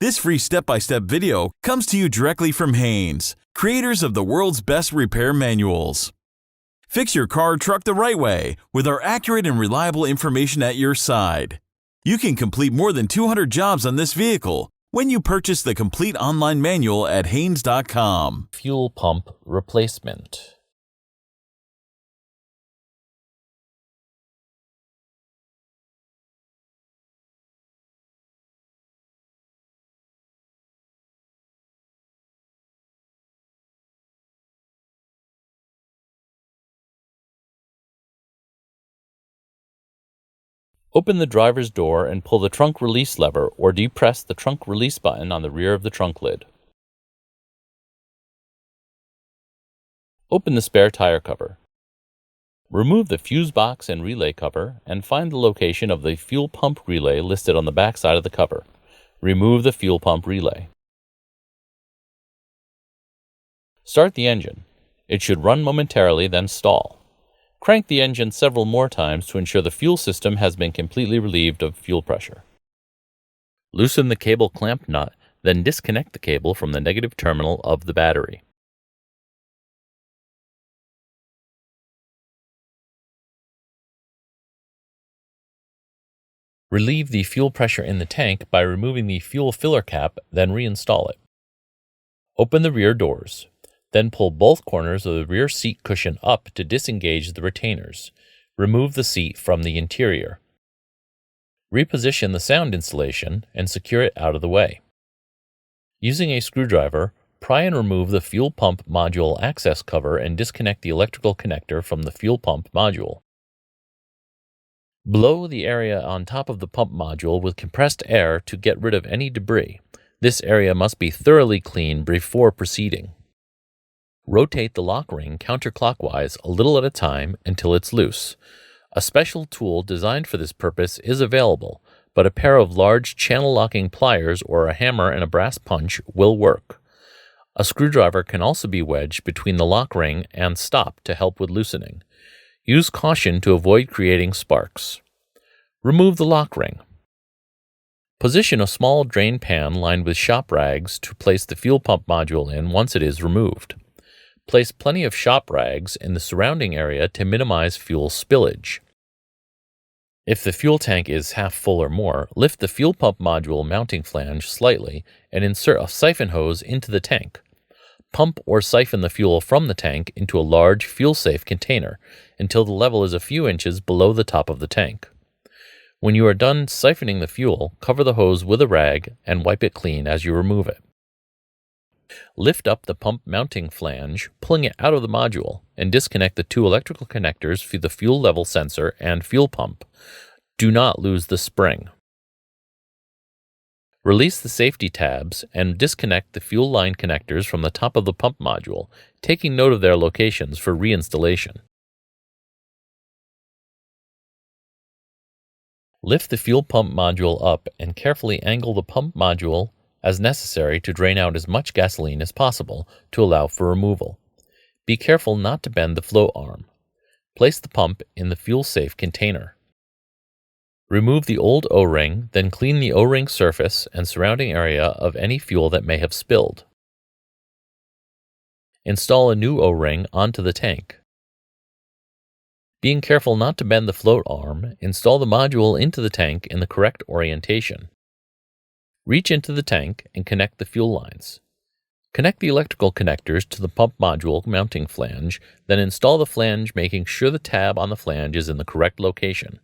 This free step-by-step video comes to you directly from Haynes, creators of the world's best repair manuals. Fix your car or truck the right way with our accurate and reliable information at your side. You can complete more than 200 jobs on this vehicle when you purchase the complete online manual at Haynes.com. Fuel pump replacement. Open the driver's door and pull the trunk release lever or depress the trunk release button on the rear of the trunk lid. Open the spare tire cover. Remove the fuse box and relay cover and find the location of the fuel pump relay listed on the back side of the cover. Remove the fuel pump relay. Start the engine. It should run momentarily, then stall. Crank the engine several more times to ensure the fuel system has been completely relieved of fuel pressure. Loosen the cable clamp nut, then disconnect the cable from the negative terminal of the battery. Relieve the fuel pressure in the tank by removing the fuel filler cap, then reinstall it. Open the rear doors. Then pull both corners of the rear seat cushion up to disengage the retainers. Remove the seat from the interior. Reposition the sound insulation and secure it out of the way. Using a screwdriver, pry and remove the fuel pump module access cover and disconnect the electrical connector from the fuel pump module. Blow the area on top of the pump module with compressed air to get rid of any debris. This area must be thoroughly cleaned before proceeding. Rotate the lock ring counterclockwise a little at a time until it's loose. A special tool designed for this purpose is available, but a pair of large channel locking pliers or a hammer and a brass punch will work. A screwdriver can also be wedged between the lock ring and stop to help with loosening. Use caution to avoid creating sparks. Remove the lock ring. Position a small drain pan lined with shop rags to place the fuel pump module in once it is removed. Place plenty of shop rags in the surrounding area to minimize fuel spillage. If the fuel tank is half full or more, lift the fuel pump module mounting flange slightly and insert a siphon hose into the tank. Pump or siphon the fuel from the tank into a large fuel-safe container until the level is a few inches below the top of the tank. When you are done siphoning the fuel, cover the hose with a rag and wipe it clean as you remove it. Lift up the pump mounting flange, pulling it out of the module, and disconnect the two electrical connectors for the fuel level sensor and fuel pump. Do not lose the spring. Release the safety tabs and disconnect the fuel line connectors from the top of the pump module, taking note of their locations for reinstallation. Lift the fuel pump module up and carefully angle the pump module as necessary to drain out as much gasoline as possible to allow for removal. Be careful not to bend the float arm. Place the pump in the fuel-safe container. Remove the old O-ring, then clean the O-ring surface and surrounding area of any fuel that may have spilled. Install a new O-ring onto the tank. Being careful not to bend the float arm, install the module into the tank in the correct orientation. Reach into the tank and connect the fuel lines. Connect the electrical connectors to the pump module mounting flange, then install the flange, making sure the tab on the flange is in the correct location.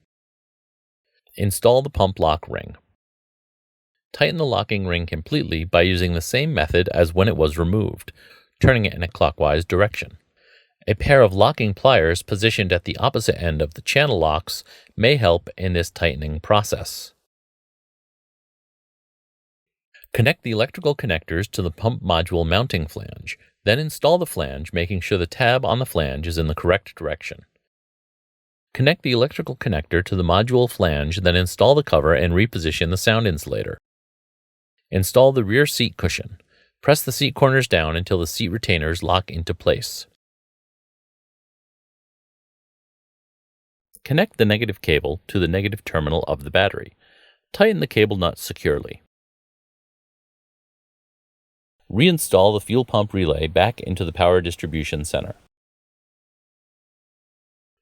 Install the pump lock ring. Tighten the locking ring completely by using the same method as when it was removed, turning it in a clockwise direction. A pair of locking pliers positioned at the opposite end of the channel locks may help in this tightening process. Connect the electrical connectors to the pump module mounting flange, then install the flange, making sure the tab on the flange is in the correct direction. Connect the electrical connector to the module flange, then install the cover and reposition the sound insulator. Install the rear seat cushion. Press the seat corners down until the seat retainers lock into place. Connect the negative cable to the negative terminal of the battery. Tighten the cable nut securely. Reinstall the fuel pump relay back into the power distribution center.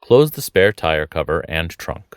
Close the spare tire cover and trunk.